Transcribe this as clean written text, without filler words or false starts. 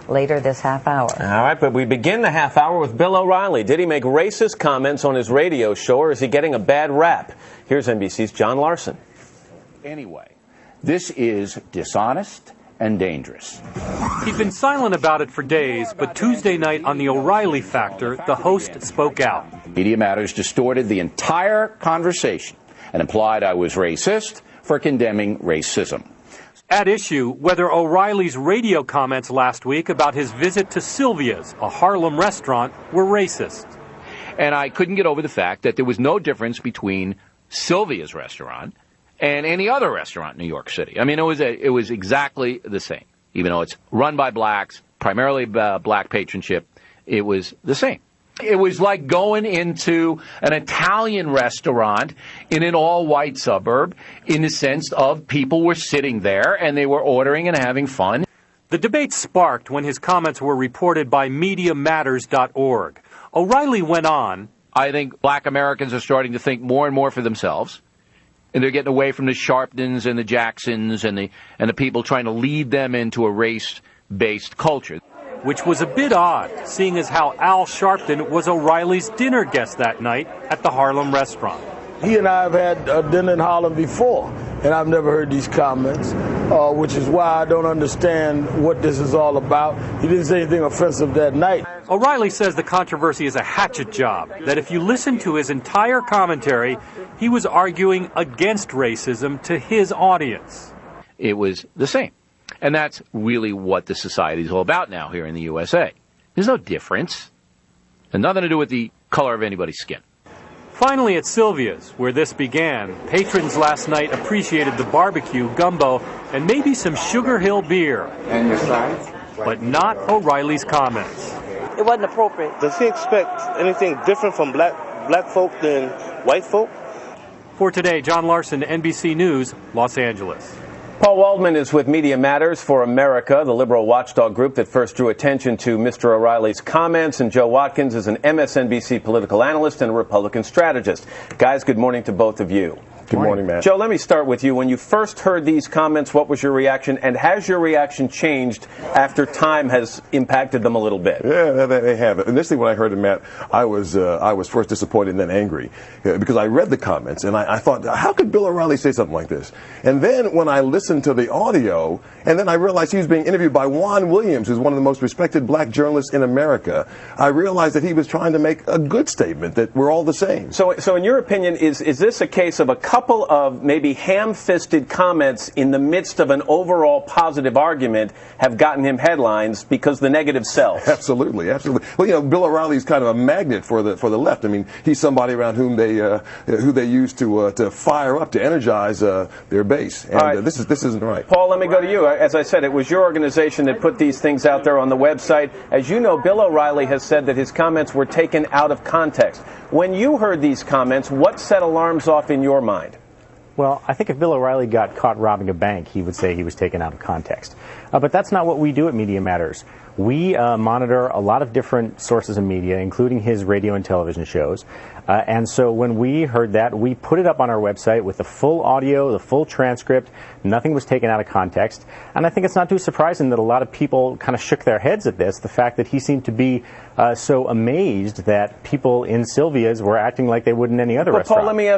later this half hour. All right, but we begin the half hour with Bill O'Reilly. Did he make racist comments on his radio show, or is he getting a bad rap? Here's NBC's John Larson. Anyway, this is dishonest and dangerous. He'd been silent about it for days, but Tuesday night on the O'Reilly Factor, the host spoke out. Media Matters distorted the entire conversation and implied I was racist for condemning racism. At issue, whether O'Reilly's radio comments last week about his visit to Sylvia's, a Harlem restaurant, were racist. And I couldn't get over the fact that there was no difference between Sylvia's restaurant and any other restaurant in New York City. I mean, it was exactly the same. Even though it's run by blacks, primarily black patronship, it was the same. It was like going into an Italian restaurant in an all-white suburb in the sense of people were sitting there and they were ordering and having fun. The debate sparked when his comments were reported by MediaMatters.org. O'Reilly went on, I think black Americans are starting to think more and more for themselves. And they're getting away from the Sharptons and the Jacksons and the people trying to lead them into a race-based culture. Which was a bit odd, seeing as how Al Sharpton was O'Reilly's dinner guest that night at the Harlem restaurant. He and I have had a dinner in Harlem before, and I've never heard these comments, which is why I don't understand what this is all about. He didn't say anything offensive that night. O'Reilly says the controversy is a hatchet job, that if you listen to his entire commentary, he was arguing against racism to his audience. It was the same. And that's really what the society is all about now here in the USA. There's no difference. And nothing to do with the color of anybody's skin. Finally, at Sylvia's, where this began, patrons last night appreciated the barbecue, gumbo, and maybe some Sugar Hill beer. And your sides? But not O'Reilly's comments. It wasn't appropriate. Does he expect anything different from black folk than white folk? For today, John Larson, NBC News, Los Angeles. Paul Waldman is with Media Matters for America, the liberal watchdog group that first drew attention to Mr. O'Reilly's comments. And Joe Watkins is an MSNBC political analyst and a Republican strategist. Guys, good morning to both of you. Good morning, Matt. Joe, let me start with you. When you first heard these comments, what was your reaction? And has your reaction changed after time has impacted them a little bit? Yeah, they have. Initially, when I heard it, Matt, I was first disappointed and then angry because I read the comments and I thought, how could Bill O'Reilly say something like this? And then when I listened to the audio, and then I realized he was being interviewed by Juan Williams, who's one of the most respected black journalists in America, I realized that he was trying to make a good statement that we're all the same. So in your opinion, is this a case of a couple of maybe ham-fisted comments in the midst of an overall positive argument have gotten him headlines because the negative sells? Absolutely, absolutely. Well, you know, Bill O'Reilly's kind of a magnet for the left. I mean, he's somebody around whom who they use to fire up, to energize their base. And right. This isn't right. Paul, let me go to you. As I said, it was your organization that put these things out there on the website. As you know, Bill O'Reilly has said that his comments were taken out of context. When you heard these comments, what set alarms off in your mind? Well, I think if Bill O'Reilly got caught robbing a bank, he would say he was taken out of context. But that's not what we do at Media Matters. We monitor a lot of different sources of media, including his radio and television shows. And so when we heard that, we put it up on our website with the full audio, the full transcript. Nothing was taken out of context. And I think it's not too surprising that a lot of people kind of shook their heads at this, the fact that he seemed to be so amazed that people in Sylvia's were acting like they would in any other restaurant. Paul, let me ask